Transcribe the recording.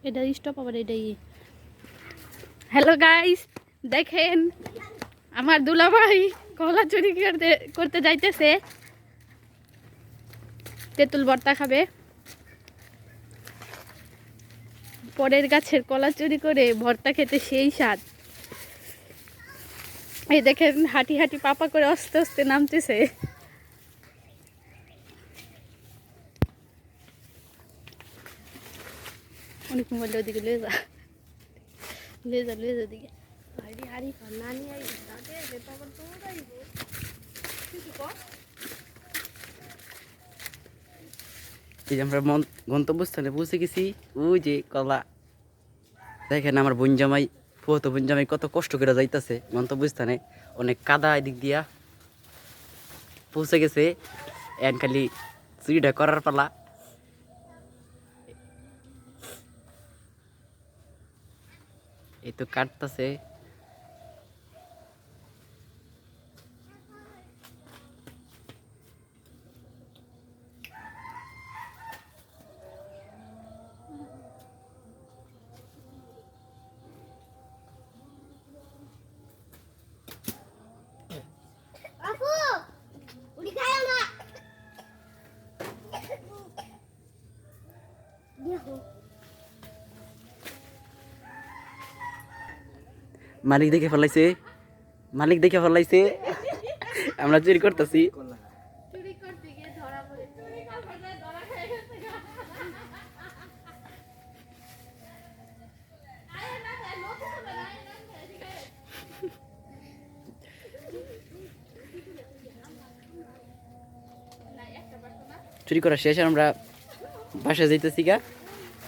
এটা স্টপ আবার এটাই। হ্যালো গাইস, দেখেন আমার দুলাভাই কলা চুরি করতে যাইতেছে। তেঁতুল ভর্তা খাবে। পরের গাছের কলা চুরি করে ভর্তা খেতে সেই স্বাদ। এই দেখেন হাঁটি হাঁটি পাপা করে আস্তে আস্তে নামতেছে। অনেক মোবাইল ওদিকে লয়ে যা ওদিকে। এই যে আমরা গন্তব্যস্থানে পৌঁছে গেছি। ওই যে কলা দেখেন, আমার বোন জামাই ফুয়াতো বোন জামাই কত কষ্ট করে যাইতেছে গন্তব্যস্থানে। অনেক কাদা এদিক দিয়া পৌঁছে গেছে। এন খালি চুরিটা করার পালা। এই তো কাটতেছে। মালিক দেখে ফেলাইছে, মালিক দেখে ফেলাইছে আমরা চুরি করতেছি। চুরি করা শেষ, আমরা বাসায় যাইতেছি গা।